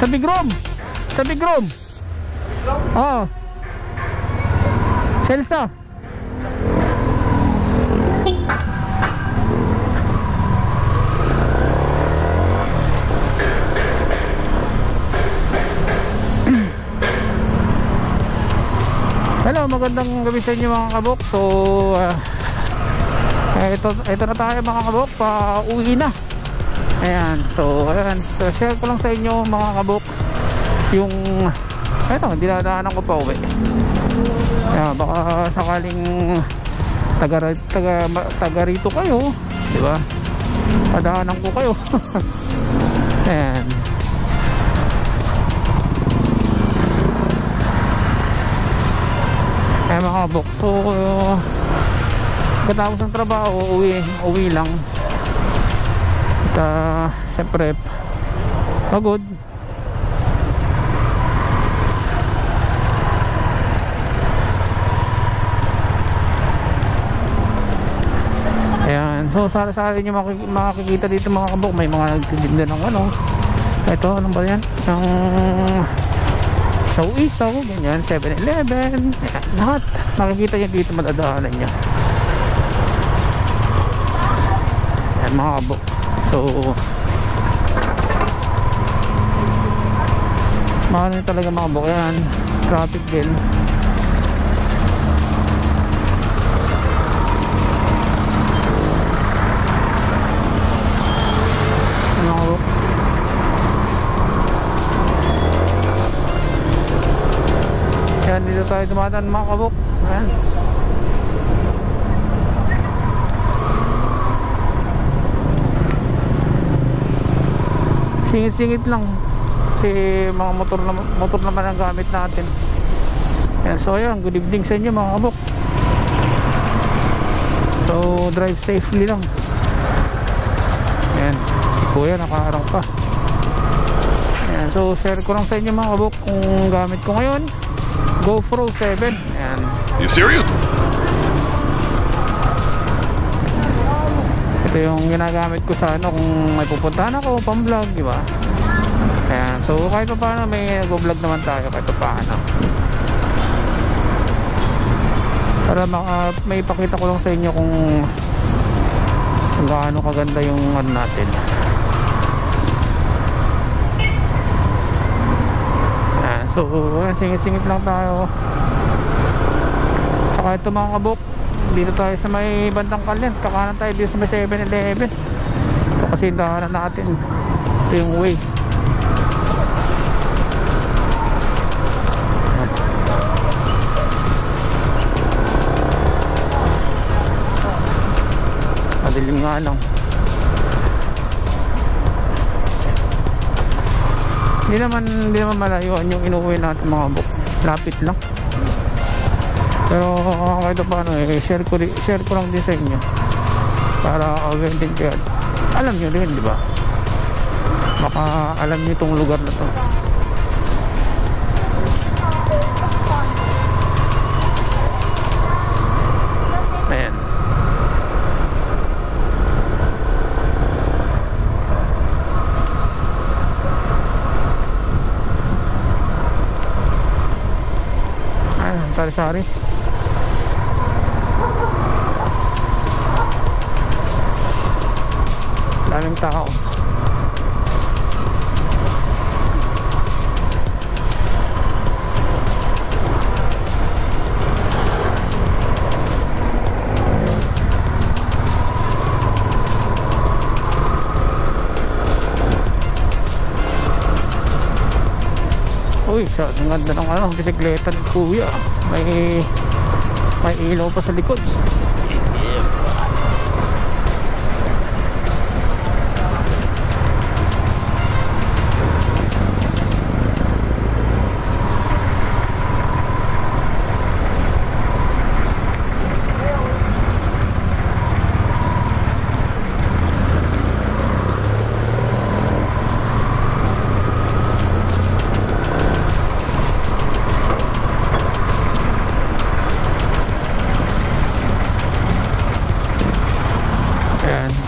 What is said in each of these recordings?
Sa Big Room. Sa Big Room. Oo. Celsa. Hello, magandang gabi sa inyo mga kabok. So ito na tayo mga kabok, pa uwi na. Ayan, so ayan, share ko lang sa inyo mga kabok yung dinadaanan ko pa uwi. Ayan, baka sakaling taga rito kayo, di ba? Padaanan ko kayo. Ayan. Ayan mga kabok, so katapos ng trabaho, uwi lang. At siyempre pagod. Ayan, so sari-sari nyo makikita dito mga kabok. May mga nagtitinda ng ito, anong ba yan? Ng isaw-isaw, ganyan, 7-Eleven, lahat makikita nyo dito, madadaanan nyo. Ayan mga kabok. So mahal nyo talaga mga kabok. Ayan, traffic din. Ayan, dito tayo dumadaan mga kabok. Ayan. Singit-singit lang kasi mga motor naman ang gamit natin. Ayan, so ayan, good evening sa inyo mga kabok. So drive safely lang. Ayan, si kuya nakaharang pa. Ayan, so share ko lang sa inyo mga kabok kung gamit ko ngayon, GoPro 7. Ayan. You serious? Ito yung ginagamit ko sa kung may pupuntahan ako, pang-vlog, di ba? Ayan, so kahit pa paano may nag-vlog naman tayo kahit pa paano. Para may ipakita ko lang sa inyo kung gaano kaganda yung natin. Ayan, so singit-singit lang tayo. Tsaka ito mga kabok, dito tayo sa may bandang Kalyan, kakanan tayo dito sa may 7-Eleven. Ito kasi yung daanan natin, ito yung way. Madilim nga lang. Hindi naman malayuan yung inuwi natin mga kabok, lapit lang. Pero kahit paano share ko lang din sa inyo para aware din kayo. Alam nyo din, di ba? Baka alam nyo itong lugar na to. Ayan. Ayan, sari-sari. Daming tao. Uy, ang ganda ng bisikleta ni kuya. May ilaw pa sa likod.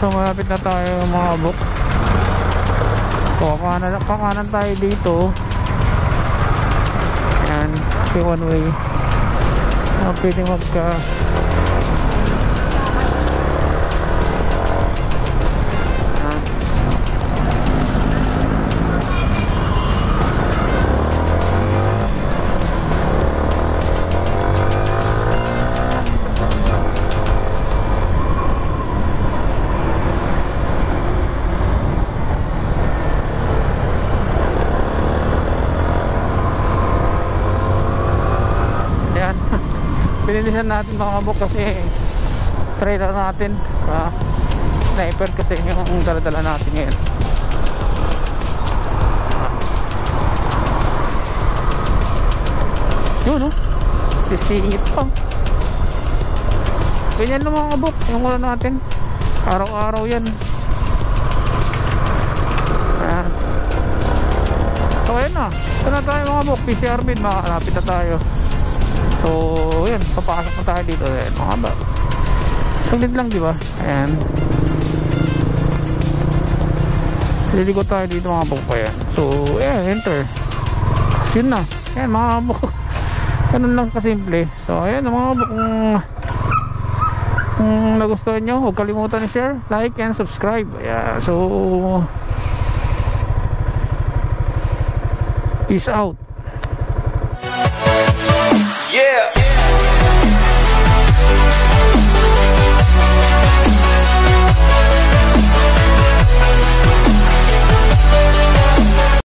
So malapit na tayo mga kabok. So kakanan tayo dito. Ayan, kasi one way. Pwede magka pinilisan natin mga kabok kasi trailer natin sniper kasi yung dala-dala natin ngayon. Yun no, sisingit pa. Ganyan lang mga kabok yung ulan natin, araw-araw yan. So ayun na, ito na tayo mga kabok, PCR bid, makalapit na tayo. So, yun, papasok na tayo dito. Ayan, mga ba? Saglit lang, di ba? Ayan. Liligo tayo dito mga bukpa yan. So, ayan, enter. Yun na. Ayan, mga buk. Ganun lang kasimple. So, ayan, mga buk. Kung nagustuhan nyo, huwag kalimutan i-share, like, and subscribe. Ayan, so, peace out. Yeah.